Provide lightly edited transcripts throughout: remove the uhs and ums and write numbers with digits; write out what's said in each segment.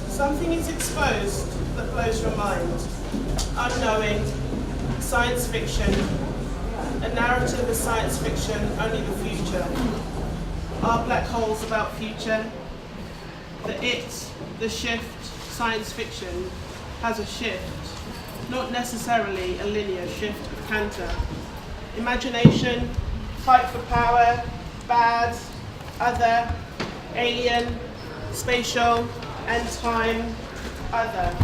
Something is exposed that blows your mind. Unknowing, science fiction. A narrative is science fiction, only the future. Are black holes about future? The shift, science fiction, has a shift, not necessarily a linear shift of canter. Imagination, fight for power, bad, other, alien, spatial, and time, other.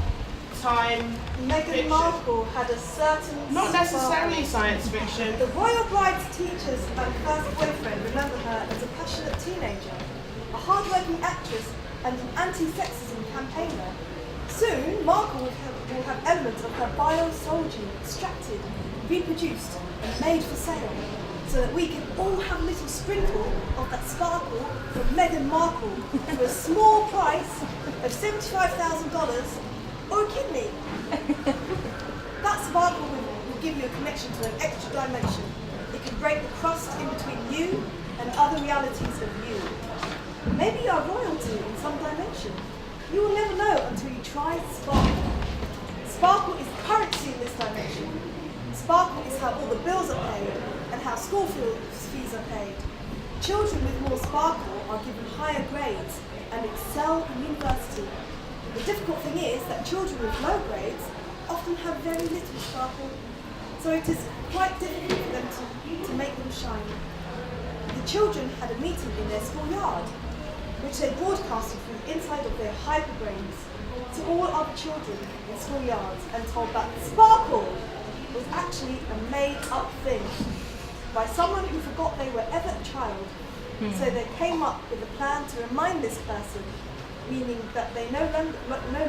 Time, Meghan fiction. Markle had a certain Not necessarily science fiction. The royal bride's teachers and first boyfriend remember her as a passionate teenager, a hard-working actress and an anti-sexism campaigner. Soon, Markle will have elements of her bio-soul extracted, reproduced and made for sale, so that we can all have a little sprinkle of that sparkle from Meghan Markle for a small price of $75,000 or a kidney. That sparkle will give you a connection to an extra dimension. It can break the crust in between you and other realities of you. Maybe you are royalty in some dimension. You will never know until you try sparkle. Sparkle is currency in this dimension. Sparkle is how all the bills are paid and how school fees are paid. Children with more sparkle are given higher grades and excel in university. The difficult thing is that children with low grades often have very little sparkle, so it is quite difficult for them to make them shine. The children had a meeting in their schoolyard, which they broadcasted from the inside of their hyperbrains to all other children in schoolyards and told that sparkle was actually a made-up thing by someone who forgot they were ever a child. So they came up with a plan to remind this person, meaning that they no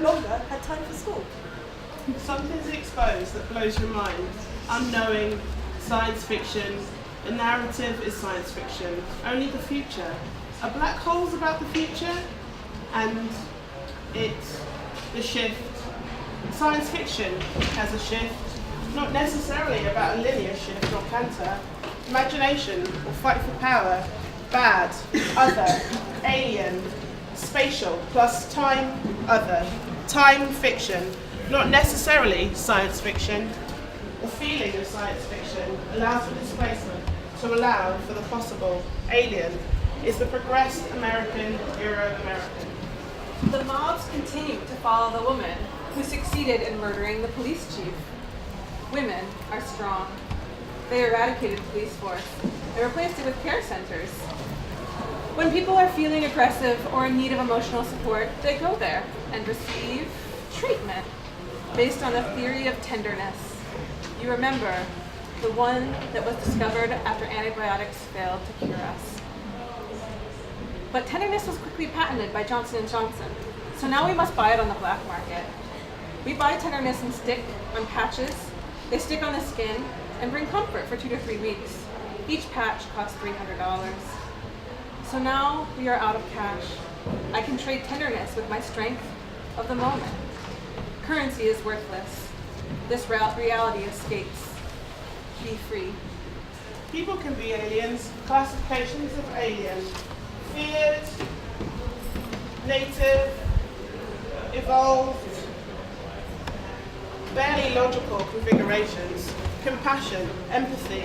longer had time for school. Something's exposed that blows your mind. Unknowing, science fiction. A narrative is science fiction, only the future. Are black holes about the future? And the shift. Science fiction has a shift, not necessarily about a linear shift or canter. Imagination or fight for power, bad, other, alien, spatial, plus time, other. Time fiction, not necessarily science fiction. The feeling of science fiction allows for displacement to allow for the possible. Alien is the progressed American, Euro-American. The mobs continue to follow the woman who succeeded in murdering the police chief. Women are strong. They eradicated the police force and replaced it with care centers. When people are feeling aggressive or in need of emotional support, they go there and receive treatment based on a theory of tenderness. You remember, the one that was discovered after antibiotics failed to cure us. But tenderness was quickly patented by Johnson & Johnson, so now we must buy it on the black market. We buy tenderness and stick on patches. They stick on the skin and bring comfort for 2 to 3 weeks. Each patch costs $300. So now we are out of cash. I can trade tenderness with my strength of the moment. Currency is worthless. This reality escapes. Be free. People can be aliens. Classifications of alien. Feared, native, evolved, barely logical configurations. Compassion, empathy.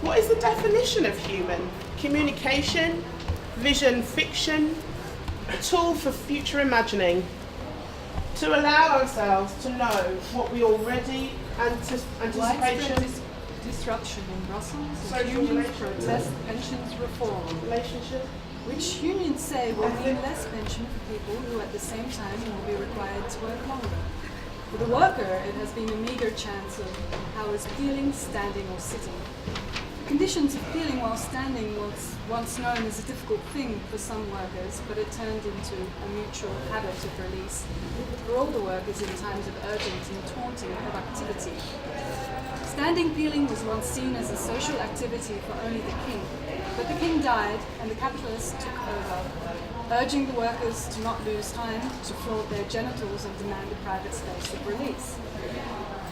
What is the definition of human? Communication, vision, fiction, a tool for future imagining. To allow ourselves to know what we already anticipation. Widespread disruption in Brussels as Social unions relations. protest pensions reform, Relationship. which unions say will mean less pension for people who at the same time will be required to work longer. For the worker, it has been a meagre chance of how is peeling, standing or sitting. The conditions of peeling while standing was once known as a difficult thing for some workers, but it turned into a mutual habit of release for older workers in times of urgent and taunting productivity. Standing peeling was once seen as a social activity for only the king, but the king died and the capitalists took over, urging the workers to not lose time to flaunt their genitals and demand a private space of release.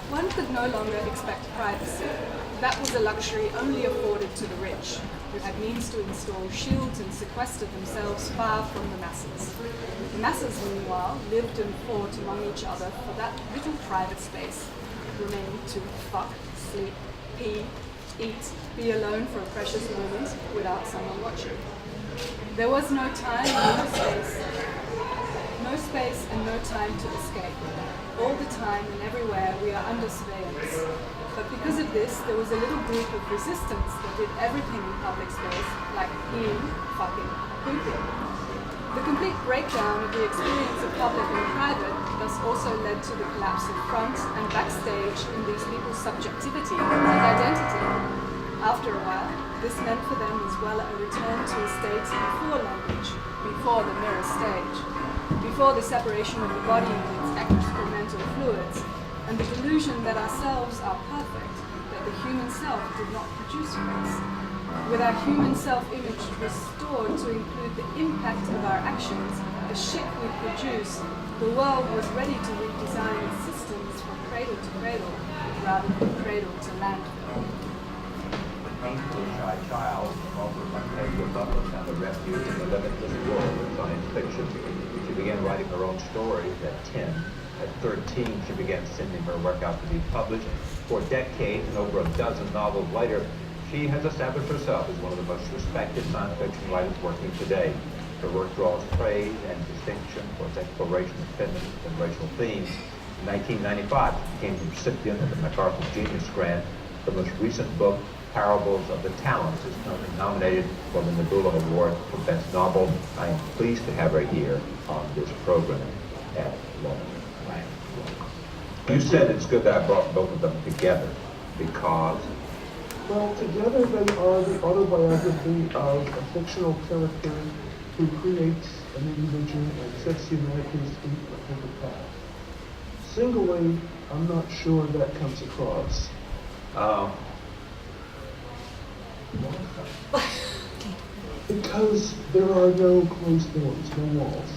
One could no longer expect privacy. that was a luxury only afforded to the rich, who had means to install shields and sequester themselves far from the masses. The masses, meanwhile, lived and fought among each other for that little private space, remaining to fuck, sleep, pee, eat, be alone for a precious moment without someone watching. There was no time and no space and no time to escape. All the time and everywhere we are under surveillance. But because of this, there was a little group of resistance that did everything in public space, like peeing, fucking, pooping. The complete breakdown of the experience of public and private thus also led to the collapse of front and backstage in these people's subjectivity and identity. After a while, this meant for them as well a return to a state before language, before the mirror stage, before the separation of the body and its excremental fluids, and the delusion that ourselves are perfect, that the human self did not produce race. With our human self-image restored to include the impact of our actions, the shit we produce, the world was ready to redesign its systems from cradle to cradle, rather than cradle to landfill. Painful shy child, author Octavia Butler found a refuge in the limitless world of science fiction. She began writing her own stories at 10. At 13, she began sending her work out to be published. For decades and over a dozen novels later, she has established herself as one of the most respected science fiction writers working today. Her work draws praise and distinction for its exploration of feminist and racial themes. In 1995, she became the recipient of the MacArthur Genius Grant. Her most recent book, Parables of the Talents, is currently nominated for the Nebula Award for Best Novel. I am pleased to have her here on this program at long. You said it's good that I brought both of them together because... Well, together they are the autobiography of a fictional character who creates an individual and sets humanity's feet for the path. Singly, I'm not sure that comes across. Because there are no closed doors, no walls.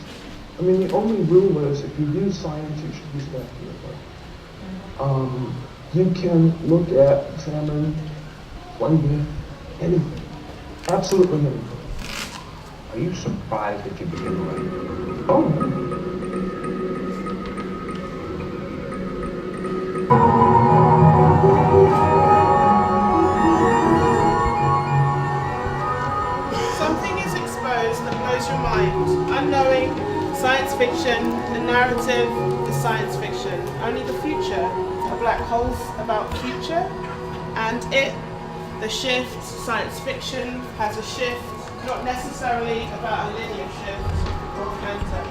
I mean, the only rule is if you use science, you should use it accurately. You can look at, examine, play with, anything. Absolutely anything. Are you surprised that you begin writing? Oh, Something is exposed that blows your mind. Unknowing, science fiction, the narrative is science fiction. Only the future, a black hole's about future, and it, the shift, science fiction has a shift, not necessarily about a linear shift or momentum.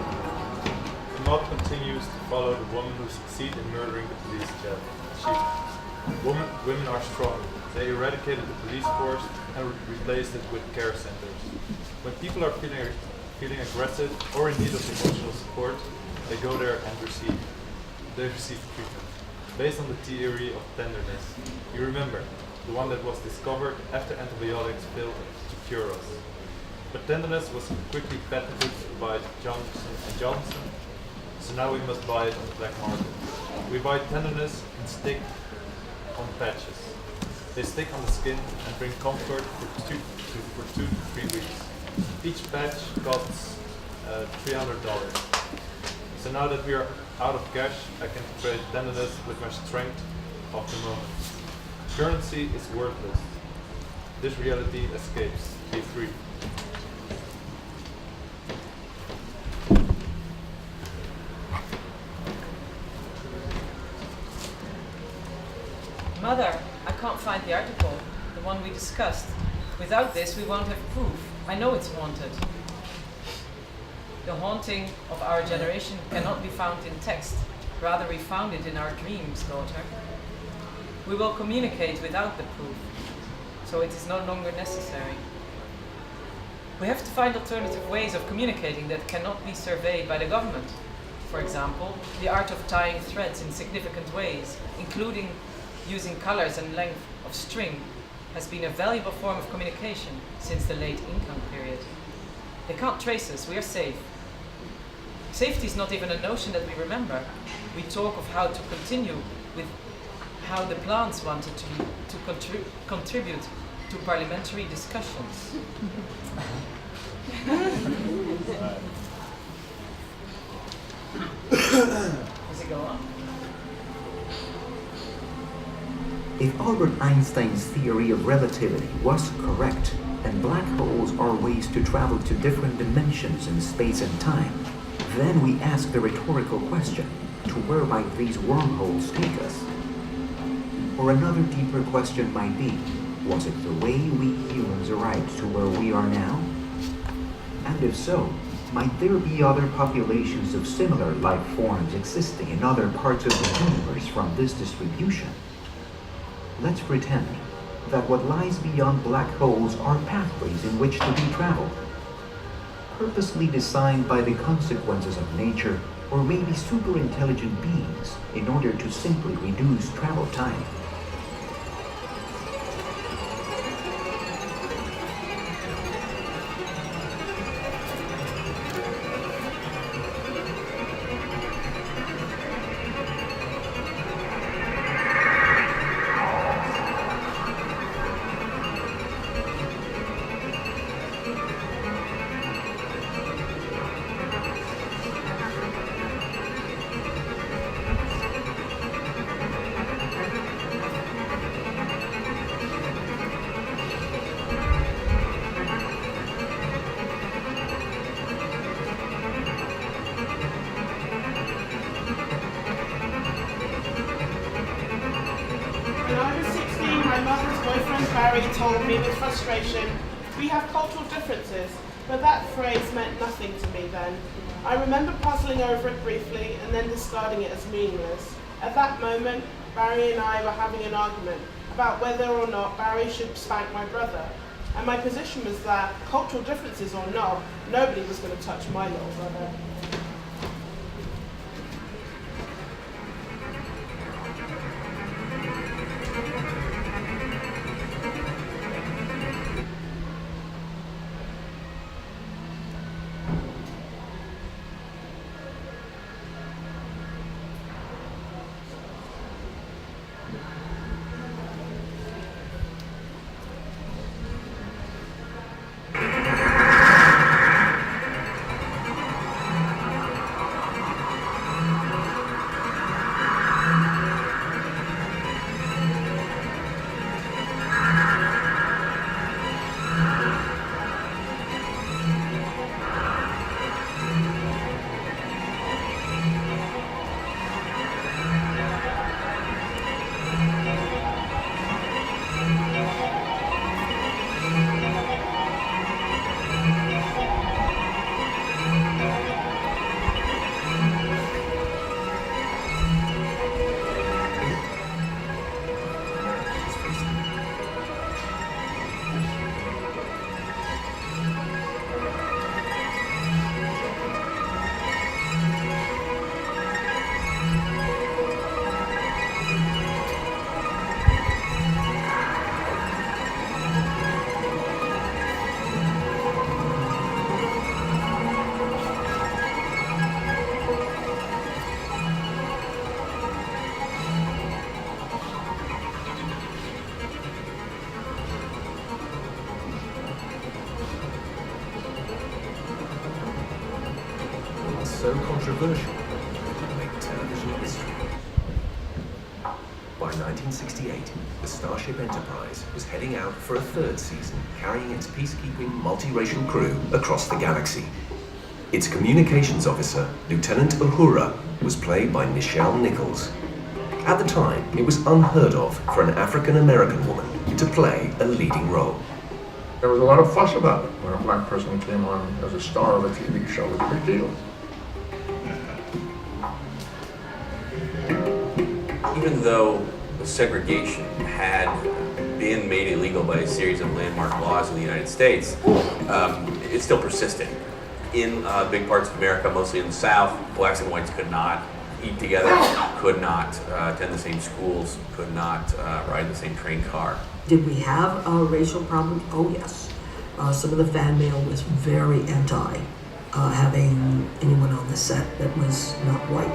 The mob continues to follow the woman who succeeded in murdering the police chief. Women are strong. They eradicated the police force and replaced it with care centers. When people are feeling aggressive or in need of emotional support, they go there and receive treatment. Based on the theory of tenderness, you remember, the one that was discovered after antibiotics failed to cure us. But tenderness was quickly patented by Johnson & Johnson, so now we must buy it on the black market. We buy tenderness and stick on patches. They stick on the skin and bring comfort for 2 to 3 weeks. Each patch costs $300. So now that we are out of cash, I can trade tenderness with my strength of the moment. Currency is worthless. This reality escapes. Be free. Mother, I can't find the article, the one we discussed. Without this, we won't have proof. I know it's haunted. The haunting of our generation cannot be found in text. Rather, we found it in our dreams, daughter. We will communicate without the proof, so it is no longer necessary. We have to find alternative ways of communicating that cannot be surveyed by the government. For example, the art of tying threads in significant ways, including using colors and length of string, has been a valuable form of communication since the late Incan period. They can't trace us, we are safe. Safety is not even a notion that we remember. We talk of how to continue with how the plants wanted to contribute to parliamentary discussions. Does it go on? If Albert Einstein's theory of relativity was correct, and black holes are ways to travel to different dimensions in space and time, then we ask the rhetorical question, to where might these wormholes take us? Or another deeper question might be, was it the way we humans arrived to where we are now? And if so, might there be other populations of similar life forms existing in other parts of the universe from this distribution? Let's pretend that what lies beyond black holes are pathways in which to be traveled, purposely designed by the consequences of nature or maybe super intelligent beings in order to simply reduce travel time. When I was 16, my mother's boyfriend Barry told me with frustration, "We have cultural differences," but that phrase meant nothing to me then. I remember puzzling over it briefly and then discarding it as meaningless. At that moment, Barry and I were having an argument about whether or not Barry should spank my brother. And my position was that, cultural differences or not, nobody was going to touch my little brother. So controversial it would make television history. By 1968, the Starship Enterprise was heading out for a third season, carrying its peacekeeping multiracial crew across the galaxy. Its communications officer, Lieutenant Uhura, was played by Nichelle Nichols. At the time, it was unheard of for an African-American woman to play a leading role. There was a lot of fuss about it when a black person came on as a star of a TV show. It was a big deal. Even though segregation had been made illegal by a series of landmark laws in the United States, it still persisted. In big parts of America, mostly in the South, blacks and whites could not eat together, could not attend the same schools, could not ride the same train car. Did we have a racial problem? Oh yes. Some of the fan mail was very anti having anyone on the set that was not white.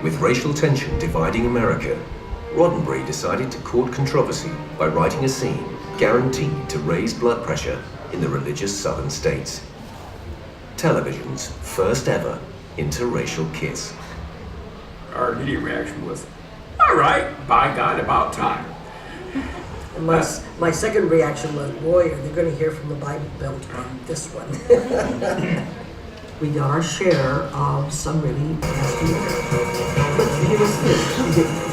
With racial tension dividing America, Roddenberry decided to court controversy by writing a scene guaranteed to raise blood pressure in the religious southern states. Television's first ever interracial kiss. Our immediate reaction was, all right, by God, about time. And my second reaction was, boy, are they going to hear from the Bible Belt on this one. We got our share of some really nasty work. But give us this.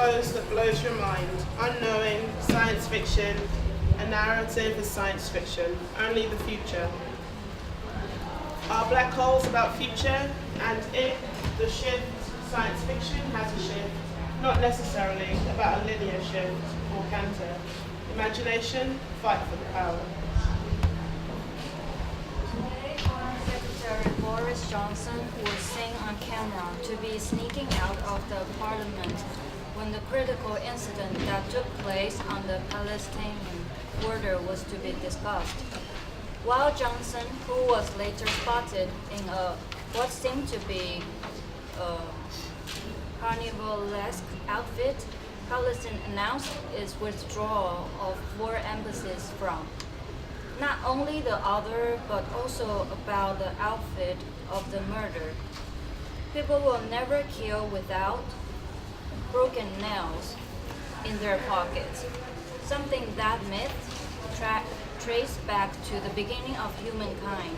That blows your mind, unknowing, science fiction, a narrative is science fiction, only the future. Are black holes about future? And if the shift, science fiction has a shift, not necessarily about a linear shift or canter. Imagination, fight for the power. Today, Foreign Secretary Boris Johnson was seen on camera to be sneaking out of the parliament when the critical incident that took place on the Palestinian border was to be discussed. While Johnson, who was later spotted in what seemed to be a carnivalesque outfit, Palestine announced its withdrawal of 4 embassies from not only the other, but also about the outfit of the murder. People will never kill without broken nails in their pockets. Something that myth traced back to the beginning of humankind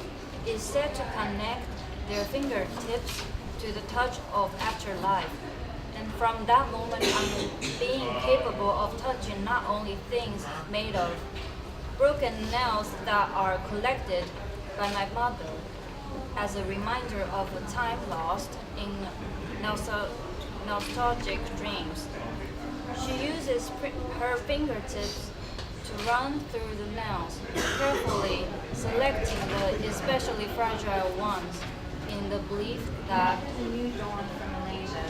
is said to connect their fingertips to the touch of afterlife. And from that moment on, being capable of touching not only things made of broken nails that are collected by my mother as a reminder of a time lost in nostalgic dreams. She uses her fingertips to run through the nails, carefully selecting the especially fragile ones in the belief that the new dawn from Malaysia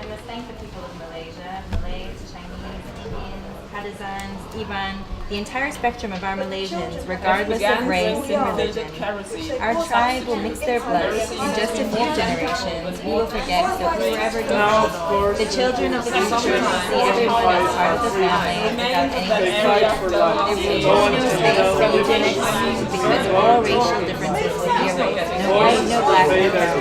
must thank the people of Malaysia, Malays, Chinese, Indians, Patizans, Iban, the entire spectrum of our Malaysians, regardless of race and religion. Our tribe will mix their blood. In just a few generations, we will forget that we were ever different. The children of the future will see everyone as part of the family without any distinction. There will be no space for eugenics because all racial differences will be erased. No white, no black, no brown.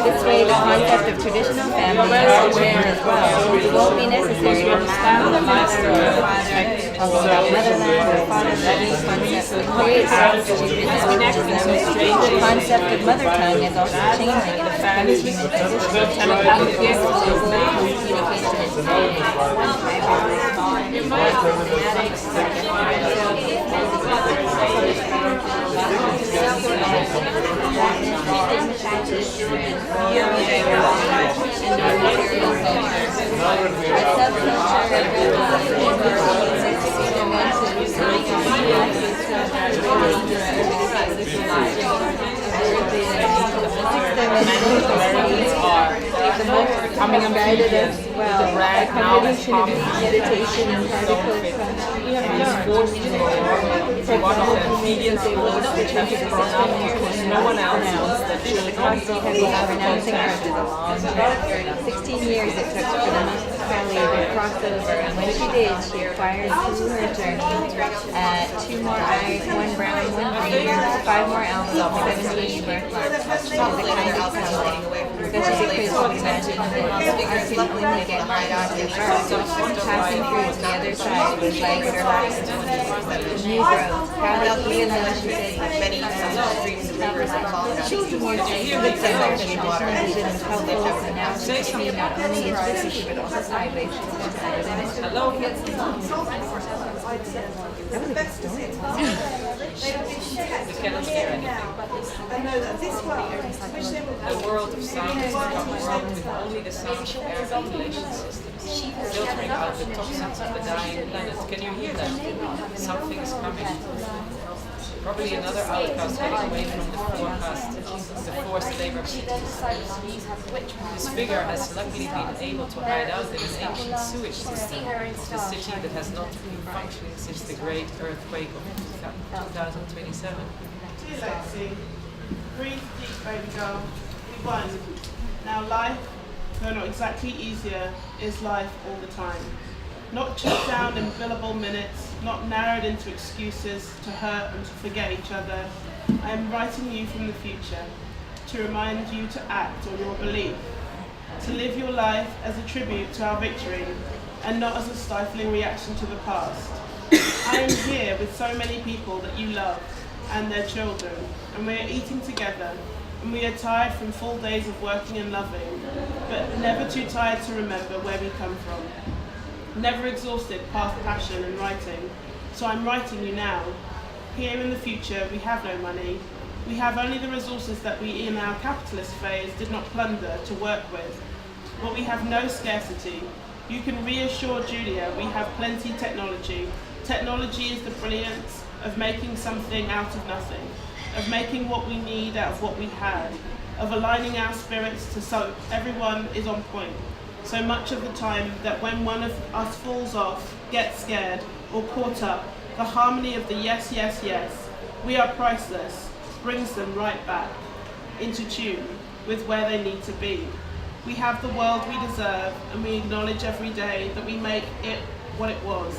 This way, the concept of traditional family will share as well. It won't be necessary to have a mother or a father talking about motherland or fatherland concept will create stupidness. The concept of mother tongue is also changing in effect of human position. Becoming embedded as well. A combination of meditation and particle no one else that pronouncing her is a long journey. 16 years it took for the Valley to cross over, and when she did, she acquired through her journey 2 more eyes, 1 brown, 1 green, 5 more elves, 78 birthmarks. She was a kind of something, especially because we imagine that our city wouldn't get right on the first. Passing through to the other side was like her last new growth. Proud of even though she said many streams and rivers and falls. 16 years later, with them, she traditionally vision was helpful, and now she can see not only its vicinity but also sideways. She was better than it. Hello. That was a good story. I know that this The world of sound is become a world with only the sounds of air ventilation systems, filtering out the toxins of the dying planet. Can you hear that? Something is coming. Probably another outcast getting away from the forced labor cities. This figure has luckily been able to hide out in an ancient sewage system, the city that has not been functioning since the great earthquake of 2027. Dear Lexi, breathe deep, baby girl. We won. Now life, though not exactly easier, is life all the time. Not chopped down in billable minutes, not narrowed into excuses to hurt and to forget each other. I am writing you from the future to remind you to act on your belief, to live your life as a tribute to our victory and not as a stifling reaction to the past. I am here with so many people that you love and their children, and we are eating together, and we are tired from full days of working and loving, but never too tired to remember where we come from. Never exhausted past passion and writing, so I'm writing you now. Here in the future, we have no money. We have only the resources that we in our capitalist phase did not plunder to work with. But we have no scarcity. You can reassure Julia we have plenty technology. Technology is the brilliance of making something out of nothing, of making what we need out of what we had, of aligning our spirits to so everyone is on point. So much of the time that when one of us falls off, gets scared, or caught up, the harmony of the yes, yes, yes, we are priceless, brings them right back into tune with where they need to be. We have the world we deserve, and we acknowledge every day that we make it what it was.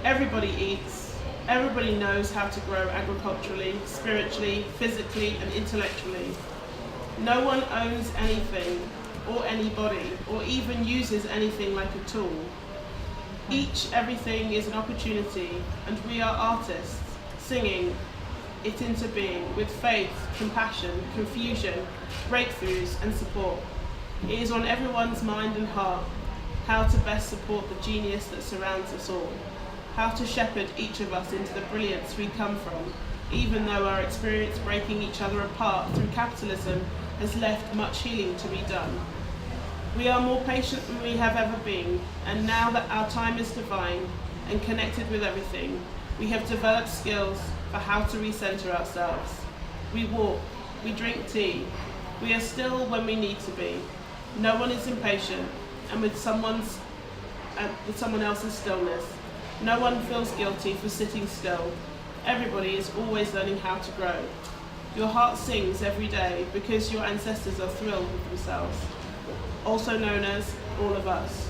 Everybody eats. Everybody knows how to grow agriculturally, spiritually, physically, and intellectually. No one owns anything or anybody, or even uses anything like a tool. Everything is an opportunity, and we are artists, singing it into being with faith, compassion, confusion, breakthroughs, and support. It is on everyone's mind and heart how to best support the genius that surrounds us all, how to shepherd each of us into the brilliance we come from, even though our experience breaking each other apart through capitalism has left much healing to be done. We are more patient than we have ever been, and now that our time is divine and connected with everything, we have developed skills for how to recenter ourselves. We walk, we drink tea, we are still when we need to be. No one is impatient, and with someone else's stillness. No one feels guilty for sitting still. Everybody is always learning how to grow. Your heart sings every day because your ancestors are thrilled with themselves, also known as all of us.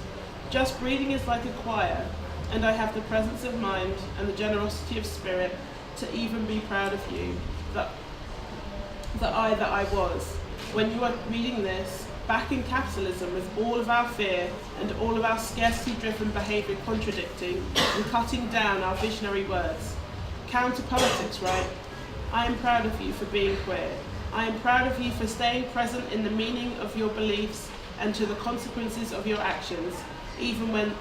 Just breathing is like a choir, and I have the presence of mind and the generosity of spirit to even be proud of you, that I was. When you are reading this, back in capitalism with all of our fear and all of our scarcity-driven behaviour contradicting and cutting down our visionary words. Counter politics, right? I am proud of you for being queer. I am proud of you for staying present in the meaning of your beliefs and to the consequences of your actions, even when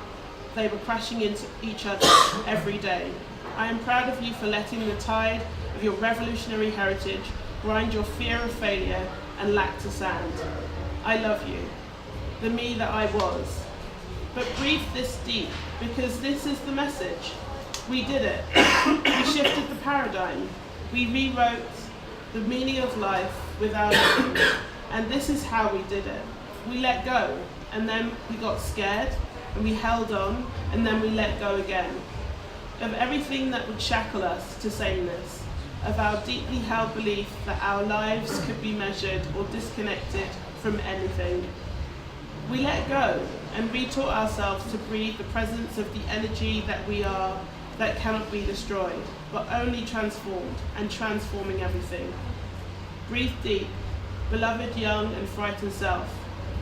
they were crashing into each other every day. I am proud of you for letting the tide of your revolutionary heritage grind your fear of failure and lack to sand. I love you, the me that I was. But breathe this deep, because this is the message. We did it. We shifted the paradigm. We rewrote the meaning of life with our living. And this is how we did it. We let go, and then we got scared, and we held on, and then we let go again. Of everything that would shackle us to sameness, of our deeply held belief that our lives could be measured or disconnected from anything. We let go and retaught ourselves to breathe the presence of the energy that we are, that cannot be destroyed, but only transformed and transforming everything. Breathe deep, beloved young and frightened self,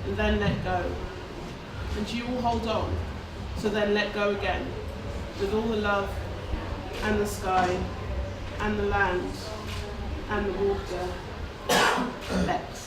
and then let go. And you will hold on, so then let go again, with all the love and the sky and the land and the water. Let.